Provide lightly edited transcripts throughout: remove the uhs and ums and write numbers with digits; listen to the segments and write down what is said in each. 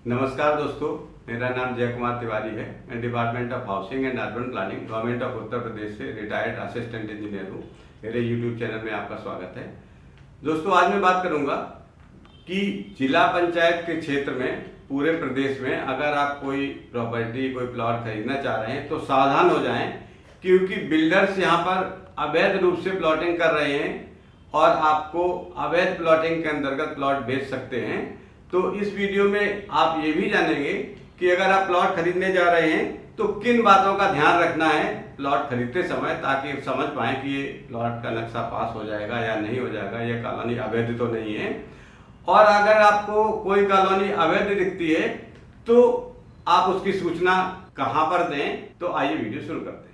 नमस्कार दोस्तों, मेरा नाम जय कुमार तिवारी है। मैं department of housing and urban planning government of Uttar Pradesh से रिटायर्ड असिस्टेंट इंजीनियर हूँ। मेरे यूट्यूब चैनल में आपका स्वागत है। दोस्तों, आज मैं बात करूँगा कि जिला पंचायत के क्षेत्र में पूरे प्रदेश में अगर आप कोई प्रॉपर्टी कोई प्लॉट खरीदना चाह रहे हैं तो सावधान हो जाएं, क्योंकि बिल्डर्स यहाँ पर अवैध रूप से प्लॉटिंग कर रहे हैं और आपको अवैध प्लॉटिंग के अंतर्गत प्लॉट बेच सकते हैं। तो इस वीडियो में आप ये भी जानेंगे कि अगर आप प्लॉट खरीदने जा रहे हैं तो किन बातों का ध्यान रखना है प्लॉट खरीदते समय, ताकि समझ पाएं कि ये प्लॉट का नक्शा पास हो जाएगा या नहीं हो जाएगा, ये कॉलोनी अवैध तो नहीं है। और अगर आपको कोई कॉलोनी अवैध दिखती है तो आप उसकी सूचना कहां पर दें। तो आइए वीडियो शुरू करते हैं।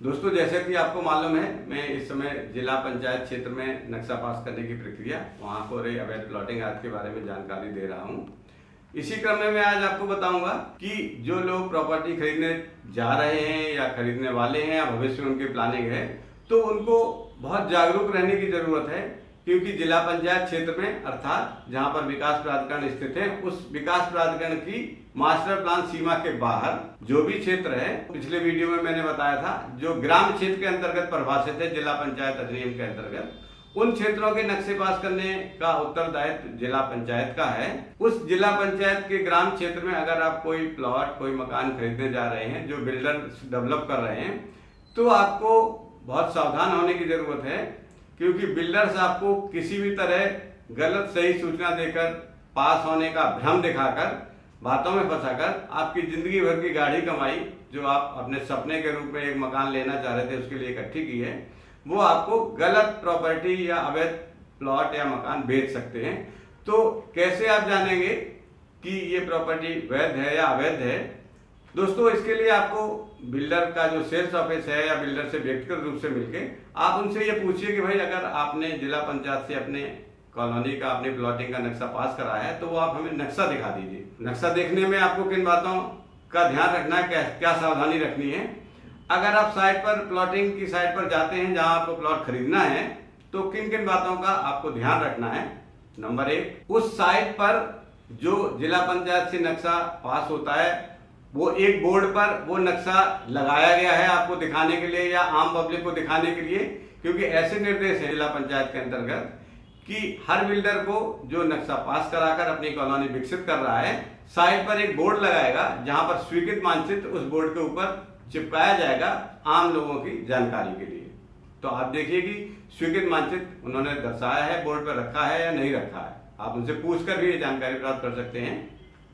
दोस्तों, जैसे कि आपको मालूम है, मैं इस समय जिला पंचायत क्षेत्र में नक्शा पास करने की प्रक्रिया, वहां हो रही अवैध प्लॉटिंग आदि के बारे में जानकारी दे रहा हूं। इसी क्रम में मैं आज आपको बताऊंगा कि जो लोग प्रॉपर्टी खरीदने जा रहे हैं या खरीदने वाले हैं या भविष्य में उनकी प्लानिंग है, तो उनको बहुत जागरूक रहने की जरूरत है, क्योंकि जिला पंचायत क्षेत्र में अर्थात जहां पर विकास प्राधिकरण स्थित है, उस विकास प्राधिकरण की मास्टर प्लान सीमा के बाहर जो भी क्षेत्र है, पिछले वीडियो में मैंने बताया था, जो ग्राम क्षेत्र के अंतर्गत परिभाषित है जिला पंचायत अधिनियम के अंतर्गत, उन क्षेत्रों के नक्शे पास करने का उत्तरदायित्व जिला पंचायत का है। उस जिला पंचायत के ग्राम क्षेत्र में अगर आप कोई प्लॉट कोई मकान खरीदने जा रहे हैं जो बिल्डर डेवलप कर रहे हैं, तो आपको बहुत सावधान होने की जरूरत है, क्योंकि बिल्डर्स आपको किसी भी तरह गलत सही सूचना देकर, पास होने का भ्रम दिखाकर, बातों में फंसाकर आपकी जिंदगी भर की गाढ़ी कमाई जो आप अपने सपने के रूप में एक मकान लेना चाह रहे थे उसके लिए इकट्ठी की है, वो आपको गलत प्रॉपर्टी या अवैध प्लॉट या मकान बेच सकते हैं। तो कैसे आप जानेंगे कि ये प्रॉपर्टी वैध है या अवैध है? दोस्तों, इसके लिए आपको बिल्डर का जो सेल्स ऑफिस है या बिल्डर से व्यक्तिगत रूप से मिलके आप उनसे ये पूछिए कि भाई, अगर आपने जिला पंचायत से अपने कॉलोनी का अपनी प्लॉटिंग का नक्शा पास कराया है तो वो आप हमें नक्शा दिखा दीजिए। नक्शा देखने में आपको किन बातों का ध्यान रखना है, क्या सावधानी रखनी है। अगर आप साइट पर प्लॉटिंग की साइट पर जाते हैं जहां आपको प्लॉट खरीदना है, तो किन किन बातों का आपको ध्यान रखना है। नंबर 1, उस साइट पर जो जिला पंचायत से नक्शा पास होता है, वो एक बोर्ड पर वो नक्शा लगाया गया है आपको दिखाने के लिए या आम पब्लिक को दिखाने के लिए, क्योंकि ऐसे निर्देश है जिला पंचायत के अंतर्गत कि हर बिल्डर को जो नक्शा पास कराकर अपनी कॉलोनी विकसित कर रहा है, साइड पर एक बोर्ड लगाएगा जहां पर स्वीकृत मानचित्र उस बोर्ड के ऊपर चिपकाया जाएगा आम लोगों की जानकारी के लिए। तो आप देखिए कि स्वीकृत मानचित्र उन्होंने दर्शाया है, बोर्ड पर रखा है या नहीं रखा है। आप उनसे पूछकर भी ये जानकारी प्राप्त कर सकते हैं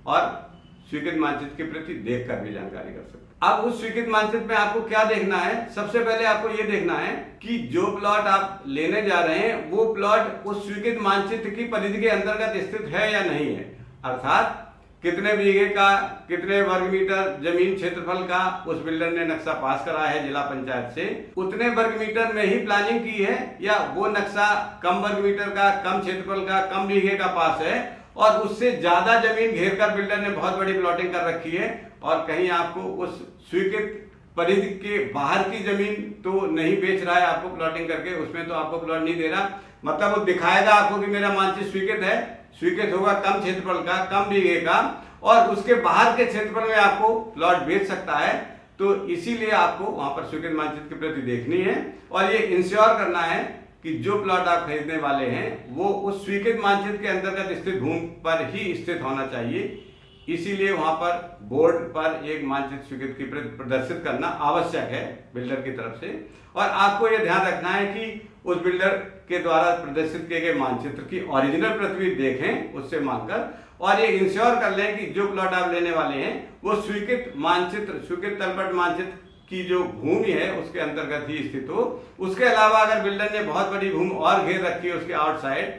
और स्वीकृत मानचित्र के प्रति देखकर भी जानकारी कर सकते हैं। अब उस स्वीकृत मानचित्र में आपको क्या देखना है? सबसे पहले आपको ये देखना है कि जो प्लॉट आप लेने जा रहे हैं वो प्लॉट उस स्वीकृत मानचित्र की परिधि के अंतर्गत स्थित है या नहीं है। अर्थात कितने बीघे का, कितने वर्ग मीटर जमीन क्षेत्रफल का उस बिल्डर ने नक्शा पास कराया है जिला पंचायत से, उतने वर्ग मीटर में ही प्लानिंग की है या वो नक्शा कम वर्ग मीटर का, कम क्षेत्रफल का, कम बीघे का पास है और उससे ज्यादा जमीन घेर कर बिल्डर ने बहुत बड़ी प्लॉटिंग कर रखी है और कहीं आपको उस स्वीकृत परिधि के बाहर की जमीन तो नहीं बेच रहा है आपको प्लॉटिंग करके, उसमें तो आपको प्लॉट नहीं दे रहा। मतलब वो दिखाएगा आपको कि मेरा मानचित्र स्वीकृत है, स्वीकृत होगा कम क्षेत्रफल का, कम बीघे का, और उसके बाहर के क्षेत्रफल में आपको प्लॉट बेच सकता है। तो इसीलिए आपको वहां पर स्वीकृत मानचित्र की प्रति देखनी है और ये इंश्योर करना है कि जो प्लॉट आप खरीदने वाले हैं वो उस स्वीकृत मानचित्र के अंतर्गत स्थित भूमि पर ही स्थित होना चाहिए। इसीलिए वहां पर बोर्ड पर एक मानचित्र स्वीकृत की प्रदर्शित करना आवश्यक है बिल्डर की तरफ से। और आपको यह ध्यान रखना है कि उस बिल्डर के द्वारा प्रदर्शित किए गए मानचित्र की ओरिजिनल प्रति देखें उससे मांगकर, और ये इंश्योर कर लें कि जो प्लॉट आप लेने वाले हैं वो स्वीकृत मानचित्र, स्वीकृत तलपट मानचित्र की जो भूमि है उसके अंतर्गत ही स्थित हो। उसके अलावा अगर बिल्डर ने बहुत बड़ी भूमि और घेर रखी है उसके आउटसाइड,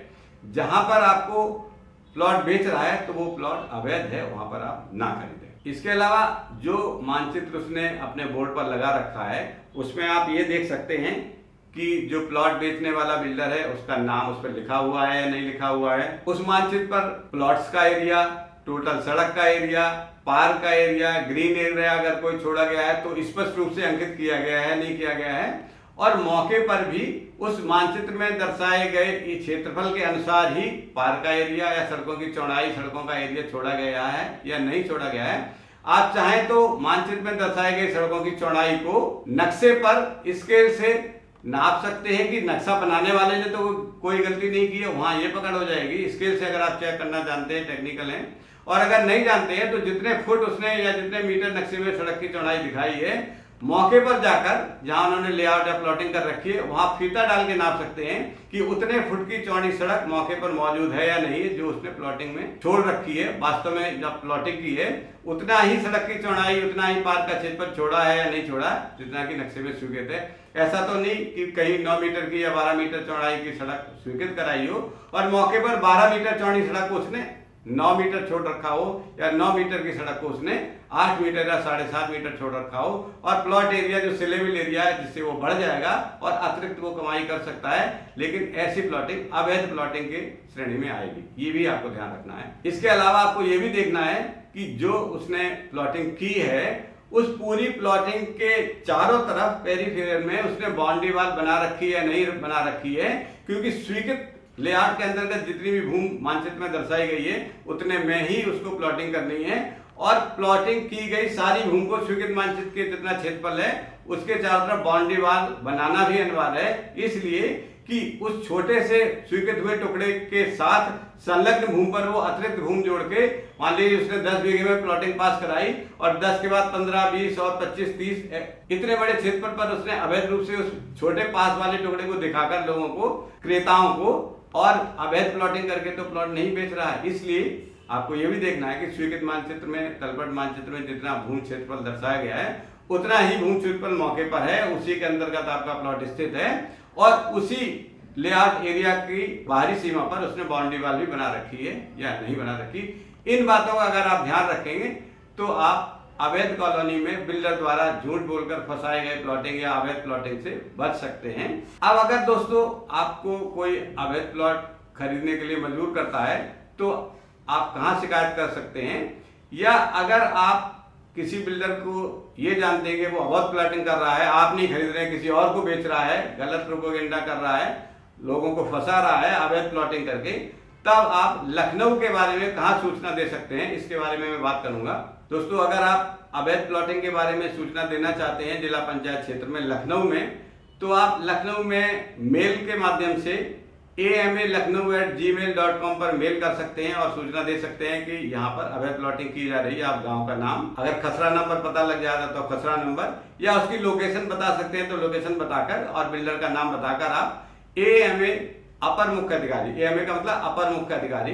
जहां पर आपको प्लॉट बेच रहा है, तो वो प्लॉट अवैध है, वहां पर आप ना खरीदें। इसके अलावा जो मानचित्र उसने अपने बोर्ड पर लगा रखा है उसमें आप ये देख सकते हैं कि जो प्लॉट बेचने वाला बिल्डर है उसका नाम उस पर लिखा हुआ है या नहीं लिखा हुआ है। उस मानचित्र पर प्लॉट्स का एरिया, टोटल सड़क का एरिया, पार्क का एरिया, ग्रीन एरिया अगर कोई छोड़ा गया है तो स्पष्ट रूप से अंकित किया गया है, नहीं किया गया है। और मौके पर भी उस मानचित्र में दर्शाए गए क्षेत्रफल के अनुसार ही पार्क का एरिया या सड़कों की चौड़ाई, सड़कों का एरिया छोड़ा गया है या नहीं छोड़ा गया है। आप चाहें तो मानचित्र में दर्शाए गए सड़कों की चौड़ाई को नक्शे पर स्केल से नाप सकते हैं कि नक्शा बनाने वाले ने तो कोई गलती नहीं की है, वहां ये पकड़ हो जाएगी। स्केल से अगर आप चेक करना जानते हैं, टेक्निकल हैं, और अगर नहीं जानते हैं तो जितने फुट उसने या जितने मीटर नक्शे में सड़क की चौड़ाई दिखाई है, मौके पर जाकर जहां उन्होंने लेआउट या प्लॉटिंग कर रखी है वहां फीता डाल के नाप सकते हैं कि उतने फुट की चौड़ी सड़क मौके पर मौजूद है या नहीं है जो उसने प्लॉटिंग में छोड़ रखी है। वास्तव में जब प्लॉटिंग की है उतना ही सड़क की चौड़ाई, उतना ही पार्क का क्षेत्रफल छोड़ा है या नहीं छोड़ा जितना कि नक्शे में स्वीकृत है। ऐसा तो नहीं कि कहीं 9 मीटर की या 12 मीटर चौड़ाई की सड़क स्वीकृत कराई हो और मौके पर 12 मीटर चौड़ी सड़क को उसने 9 मीटर छोड़ रखा हो, या 9 मीटर की सड़क को उसने 8 मीटर या 7.5 मीटर छोड़ रखा हो, और प्लॉट एरिया जो सेलेबल एरिया है जिससे वो बढ़ जाएगा और अतिरिक्त वो कमाई कर सकता है, लेकिन ऐसी प्लॉटिंग अवैध प्लॉटिंग के श्रेणी में आएगी। ये भी आपको ध्यान रखना है। इसके अलावा आपको ये भी देखना है कि जो उसने प्लॉटिंग की है उस पूरी प्लॉटिंग के चारों तरफ पेरीफेरल में उसने बाउंड्री वॉल बना रखी है या नहीं बना रखी है, क्योंकि स्वीकृत लेआउट के अंतर्गत जितनी भी भूमि मानचित्र में दर्शाई गई है उतने में ही उसको प्लॉटिंग करनी है, और प्लॉटिंग की गई सारी भूमि को स्वीकृत मानचित्र के जितना क्षेत्रफल है उसके चारों तरफ बाउंड्री वॉल बनाना भी अनिवार्य है, इसलिए कि उस छोटे से स्वीकृत हुए टुकड़े के साथ संलग्न भूमि पर वो अतिरिक्त भूमि जोड़ के, मान लीजिए उसने 10 बीघे में प्लॉटिंग पास कराई और 10 के बाद 15, 20 और 25, 30 इतने बड़े क्षेत्रफल पर उसने अवैध रूप से उस छोटे पास वाले टुकड़े को दिखाकर लोगों को, क्रेताओं को, और अवैध प्लॉटिंग करके तो प्लॉट नहीं बेच रहा है। इसलिए आपको यह भी देखना है कि स्वीकृत मानचित्र में, तलपट मानचित्र में जितना भूमि क्षेत्रफल दर्शाया गया है उतना ही भूमि क्षेत्रफल मौके पर है, उसी के अंतर्गत आपका प्लॉट स्थित है, और उसी लेआउट एरिया की बाहरी सीमा पर उसने बाउंड्री वॉल भी बना रखी है या नहीं बना रखी। इन बातों का अगर आप ध्यान रखेंगे तो आप अवैध कॉलोनी में बिल्डर द्वारा झूठ बोलकर फंसाए गए प्लॉटिंग या अवैध प्लॉटिंग से बच सकते हैं। अब अगर दोस्तों आपको कोई अवैध प्लॉट खरीदने के लिए मजबूर करता है तो आप कहां शिकायत कर सकते हैं, या अगर आप किसी बिल्डर को ये जानते हैं कि वो अवैध प्लॉटिंग कर रहा है, आप नहीं खरीद रहे हैं, किसी और को बेच रहा है, गलत प्रोपेगेंडा कर रहा है, लोगों को फंसा रहा है अवैध प्लॉटिंग करके, तब आप लखनऊ के बारे में कहां सूचना दे सकते हैं, इसके बारे में मैं बात करूंगा। दोस्तों, अगर आप अवैध प्लॉटिंग के बारे में सूचना देना चाहते हैं जिला पंचायत क्षेत्र में लखनऊ में, तो आप लखनऊ में मेल के माध्यम से AMA-Lucknow@gmail.com पर मेल कर सकते हैं और सूचना दे सकते हैं कि यहाँ पर अवैध प्लॉटिंग की जा रही है। आप गांव का नाम, अगर खसरा नंबर पता लग जाता तो खसरा नंबर, या उसकी लोकेशन बता सकते हैं तो लोकेशन बताकर और बिल्डर का नाम बताकर आप AMA अपर मुख्य अधिकारी, AMA का मतलब अपर मुख्य अधिकारी,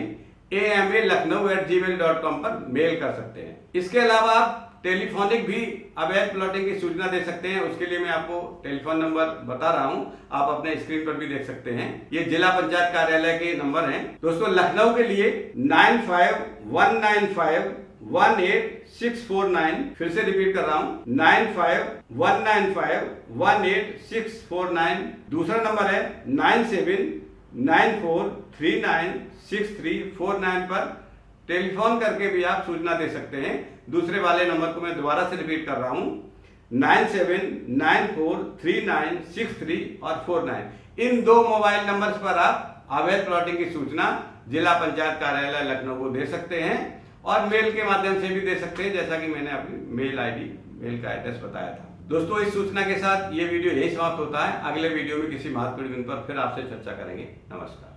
AMA-Lucknow@gmail.com पर मेल कर सकते हैं। इसके अलावा आप टेलीफोनिक भी अवैध प्लॉटिंग की सूचना दे सकते हैं। उसके लिए मैं आपको टेलीफोन नंबर बता रहा हूं, आप अपने स्क्रीन पर भी देख सकते हैं। ये जिला पंचायत कार्यालय के नंबर हैं। दोस्तों, लखनऊ के लिए 9519518649, फिर से रिपीट कर रहा हूं, 9519518649। दूसरा नंबर है 9794396349 पर टेलीफोन करके भी आप सूचना दे सकते हैं। दूसरे वाले नंबर को मैं दोबारा से रिपीट कर रहा हूं, 97943963 और 49। इन दो मोबाइल नंबर्स पर आप अवैध प्लॉटिंग की सूचना जिला पंचायत कार्यालय लखनऊ को दे सकते हैं, और मेल के माध्यम से भी दे सकते हैं, जैसा कि मैंने अपनी मेल आईडी, मेल का एड्रेस बताया था। दोस्तों, इस सूचना के साथ ये वीडियो यही समाप्त होता है। अगले वीडियो में किसी महत्वपूर्ण बिंदु पर फिर आपसे चर्चा करेंगे। नमस्कार।